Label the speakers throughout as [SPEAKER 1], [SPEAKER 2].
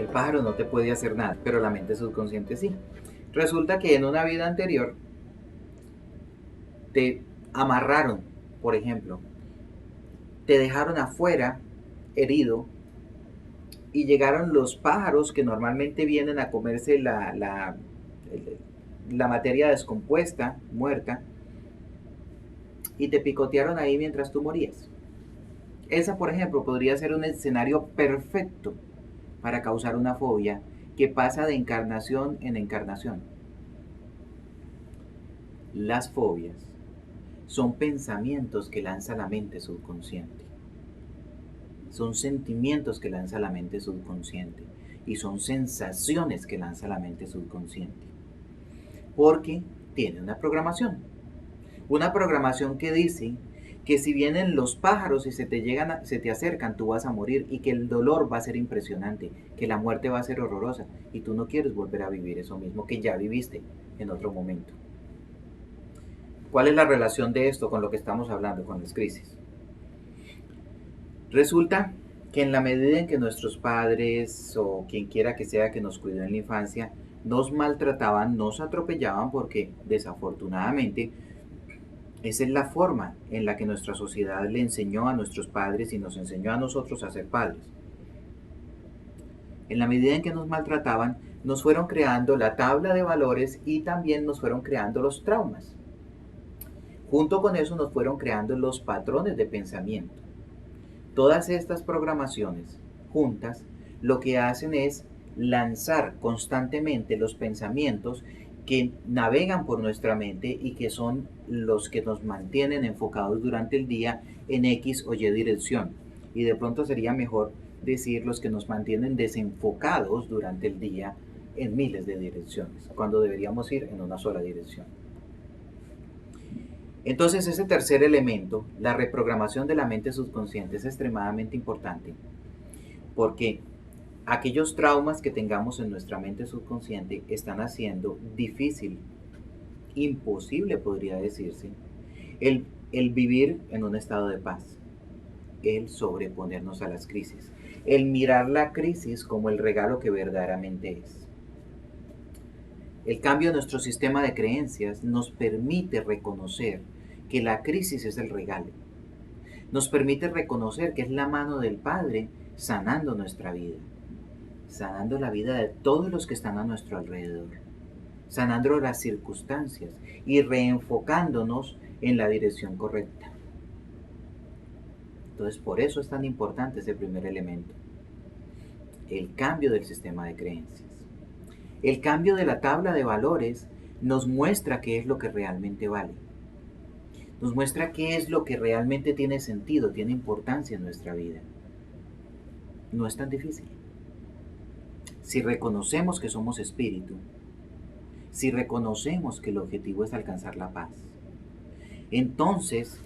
[SPEAKER 1] El pájaro no te puede hacer nada, pero la mente subconsciente sí. Resulta que en una vida anterior te amarraron, por ejemplo, te dejaron afuera herido y llegaron los pájaros que normalmente vienen a comerse la materia descompuesta, muerta, y te picotearon ahí mientras tú morías. Esa, por ejemplo, podría ser un escenario perfecto para causar una fobia que pasa de encarnación en encarnación. Las fobias son pensamientos que lanza la mente subconsciente. Son sentimientos que lanza la mente subconsciente. Y son sensaciones que lanza la mente subconsciente. Porque tiene una programación. Una programación que dice que si vienen los pájaros y se te acercan, tú vas a morir y que el dolor va a ser impresionante, que la muerte va a ser horrorosa y tú no quieres volver a vivir eso mismo que ya viviste en otro momento. ¿Cuál es la relación de esto con lo que estamos hablando, con las crisis? Resulta que en la medida en que nuestros padres o quien quiera que sea que nos cuidó en la infancia nos maltrataban, nos atropellaban porque desafortunadamente esa es la forma en la que nuestra sociedad le enseñó a nuestros padres y nos enseñó a nosotros a ser padres. En la medida en que nos maltrataban, nos fueron creando la tabla de valores y también nos fueron creando los traumas. Junto con eso nos fueron creando los patrones de pensamiento. Todas estas programaciones juntas lo que hacen es lanzar constantemente los pensamientos que navegan por nuestra mente y que son los que nos mantienen enfocados durante el día en X o Y dirección. Y de pronto sería mejor decir los que nos mantienen desenfocados durante el día en miles de direcciones, cuando deberíamos ir en una sola dirección. Entonces ese tercer elemento, la reprogramación de la mente subconsciente, es extremadamente importante porque aquellos traumas que tengamos en nuestra mente subconsciente están haciendo difícil, imposible podría decirse, el vivir en un estado de paz, el sobreponernos a las crisis, el mirar la crisis como el regalo que verdaderamente es. El cambio de nuestro sistema de creencias nos permite reconocer que la crisis es el regalo. Nos permite reconocer que es la mano del Padre sanando nuestra vida, sanando la vida de todos los que están a nuestro alrededor, sanando las circunstancias y reenfocándonos en la dirección correcta. Entonces, por eso es tan importante ese primer elemento, el cambio del sistema de creencias. El cambio de la tabla de valores nos muestra qué es lo que realmente vale. Nos muestra qué es lo que realmente tiene sentido, tiene importancia en nuestra vida. No es tan difícil. Si reconocemos que somos espíritu, si reconocemos que el objetivo es alcanzar la paz, entonces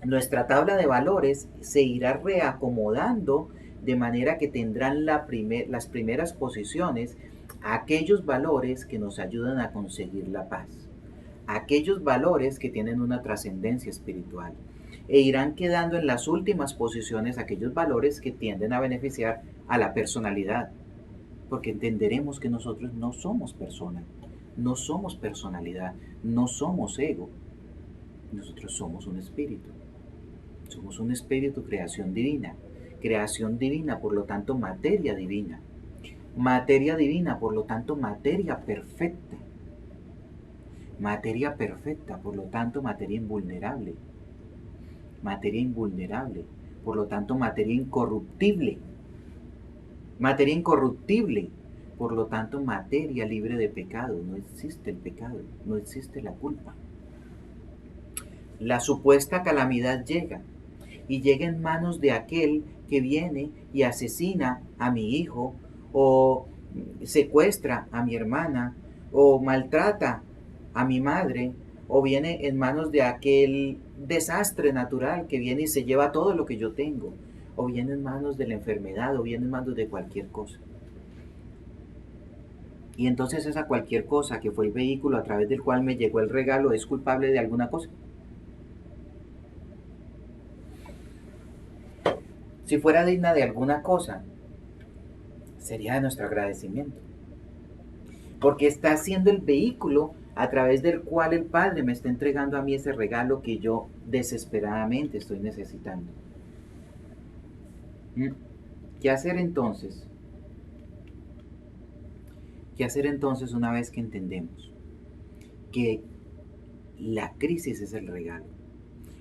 [SPEAKER 1] nuestra tabla de valores se irá reacomodando de manera que tendrán las primeras posiciones aquellos valores que nos ayudan a conseguir la paz, aquellos valores que tienen una trascendencia espiritual, e irán quedando en las últimas posiciones aquellos valores que tienden a beneficiar a la personalidad, porque entenderemos que nosotros no somos persona, no somos personalidad, no somos ego, nosotros somos un espíritu. Somos un espíritu, creación divina, por lo tanto materia divina, por lo tanto materia perfecta, por lo tanto materia invulnerable, por lo tanto materia incorruptible, por lo tanto materia libre de pecado, no existe el pecado, no existe la culpa. La supuesta calamidad llega, y llega en manos de aquel que viene y asesina a mi hijo, o secuestra a mi hermana, o maltrata a mi madre, o viene en manos de aquel desastre natural que viene y se lleva todo lo que yo tengo, o viene en manos de la enfermedad, o viene en manos de cualquier cosa. Y entonces esa cualquier cosa que fue el vehículo a través del cual me llegó el regalo es culpable de alguna cosa. Si fuera digna de alguna cosa, sería de nuestro agradecimiento. Porque está siendo el vehículo a través del cual el Padre me está entregando a mí ese regalo que yo desesperadamente estoy necesitando. ¿Mm? ¿Qué hacer entonces? ¿Qué hacer entonces una vez que entendemos que la crisis es el regalo?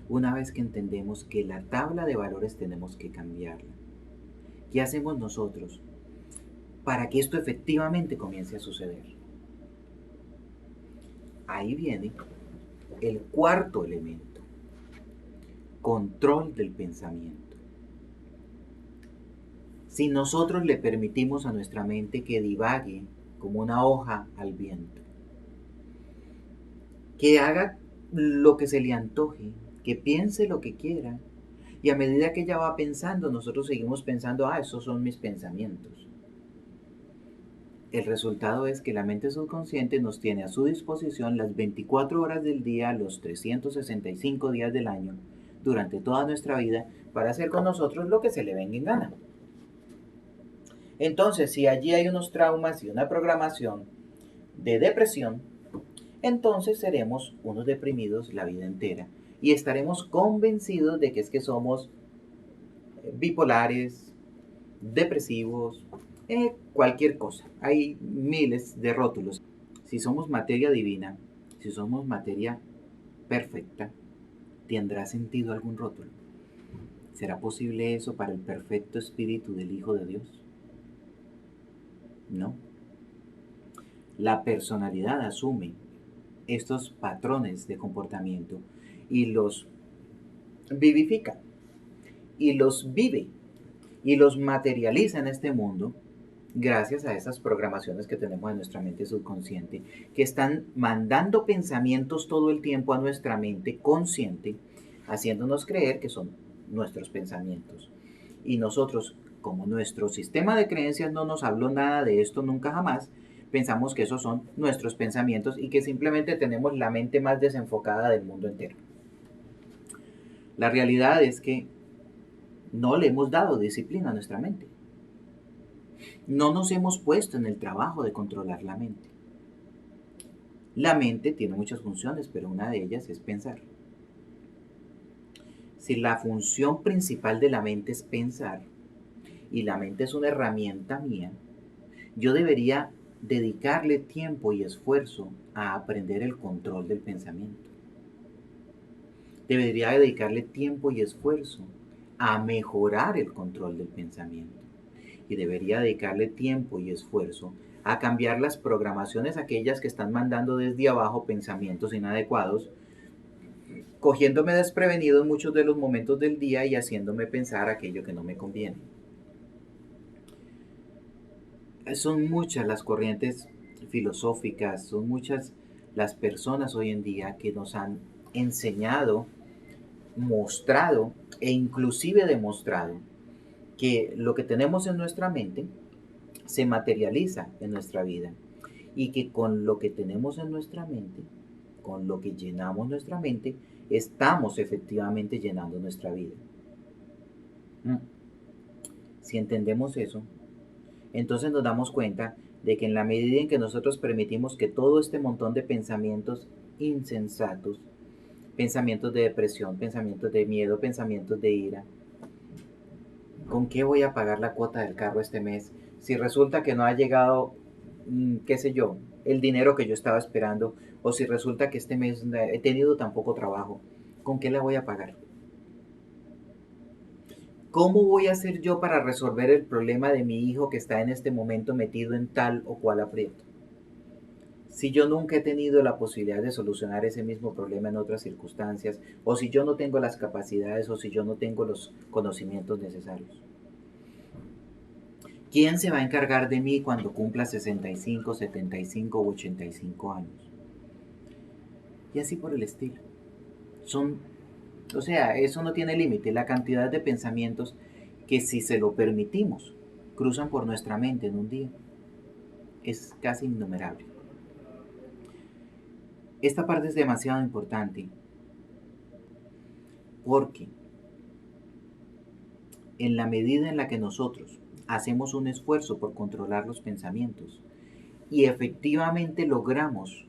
[SPEAKER 1] Una vez que entendemos que la tabla de valores tenemos que cambiarla. ¿Qué hacemos nosotros para que esto efectivamente comience a suceder? Ahí viene el cuarto elemento: control del pensamiento. Si nosotros le permitimos a nuestra mente que divague como una hoja al viento, que haga lo que se le antoje, que piense lo que quiera, y a medida que ella va pensando, nosotros seguimos pensando, esos son mis pensamientos. El resultado es que la mente subconsciente nos tiene a su disposición las 24 horas del día, los 365 días del año, durante toda nuestra vida, para hacer con nosotros lo que se le venga en gana. Entonces, si allí hay unos traumas y una programación de depresión, entonces seremos unos deprimidos la vida entera y estaremos convencidos de que es que somos bipolares, depresivos, cualquier cosa. Hay miles de rótulos. Si somos materia divina, si somos materia perfecta, ¿tendrá sentido algún rótulo? ¿Será posible eso para el perfecto espíritu del Hijo de Dios? No. La personalidad asume estos patrones de comportamiento y los vivifica y los vive y los materializa en este mundo gracias a esas programaciones que tenemos en nuestra mente subconsciente, que están mandando pensamientos todo el tiempo a nuestra mente consciente, haciéndonos creer que son nuestros pensamientos. Y nosotros, como nuestro sistema de creencias no nos habló nada de esto nunca jamás, pensamos que esos son nuestros pensamientos y que simplemente tenemos la mente más desenfocada del mundo entero. La realidad es que no le hemos dado disciplina a nuestra mente. No nos hemos puesto en el trabajo de controlar la mente. La mente tiene muchas funciones, pero una de ellas es pensar. Si la función principal de la mente es pensar, y la mente es una herramienta mía, yo debería dedicarle tiempo y esfuerzo a aprender el control del pensamiento. Debería dedicarle tiempo y esfuerzo a mejorar el control del pensamiento. Y debería dedicarle tiempo y esfuerzo a cambiar las programaciones, aquellas que están mandando desde abajo pensamientos inadecuados, cogiéndome desprevenido en muchos de los momentos del día y haciéndome pensar aquello que no me conviene. Son muchas las corrientes filosóficas, son muchas las personas hoy en día que nos han enseñado, mostrado e inclusive demostrado que lo que tenemos en nuestra mente se materializa en nuestra vida y que con lo que tenemos en nuestra mente, con lo que llenamos nuestra mente, estamos efectivamente llenando nuestra vida. Si entendemos eso, entonces nos damos cuenta de que en la medida en que nosotros permitimos que todo este montón de pensamientos insensatos, pensamientos de depresión, pensamientos de miedo, pensamientos de ira, ¿con qué voy a pagar la cuota del carro este mes? Si resulta que no ha llegado, qué sé yo, el dinero que yo estaba esperando, o si resulta que este mes he tenido tan poco trabajo, ¿con qué la voy a pagar? ¿Cómo voy a hacer yo para resolver el problema de mi hijo que está en este momento metido en tal o cual aprieto? Si yo nunca he tenido la posibilidad de solucionar ese mismo problema en otras circunstancias, o si yo no tengo las capacidades, o si yo no tengo los conocimientos necesarios. ¿Quién se va a encargar de mí cuando cumpla 65, 75 u 85 años? Y así por el estilo. Eso no tiene límite. La cantidad de pensamientos que, si se lo permitimos, cruzan por nuestra mente en un día es casi innumerable. Esta parte es demasiado importante porque en la medida en la que nosotros hacemos un esfuerzo por controlar los pensamientos y efectivamente logramos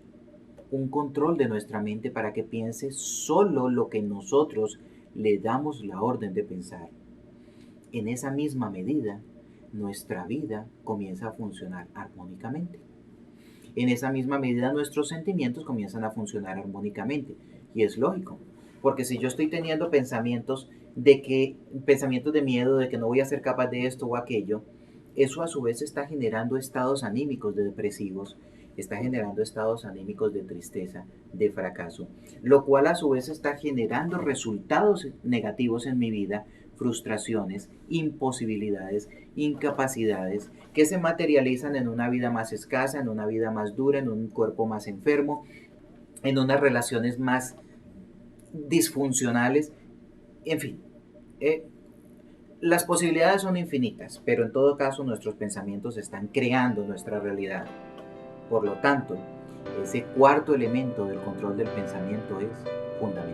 [SPEAKER 1] un control de nuestra mente para que piense solo lo que nosotros le damos la orden de pensar. En esa misma medida, nuestra vida comienza a funcionar armónicamente. En esa misma medida, nuestros sentimientos comienzan a funcionar armónicamente. Y es lógico, porque si yo estoy teniendo pensamientos de miedo, de que no voy a ser capaz de esto o aquello, eso a su vez está generando estados anímicos de depresivos, está generando estados anímicos de tristeza, de fracaso, lo cual a su vez está generando resultados negativos en mi vida, frustraciones, imposibilidades, incapacidades, que se materializan en una vida más escasa, en una vida más dura, en un cuerpo más enfermo, en unas relaciones más disfuncionales, en fin. Las posibilidades son infinitas, pero en todo caso nuestros pensamientos están creando nuestra realidad. Por lo tanto, ese cuarto elemento del control del pensamiento es fundamental.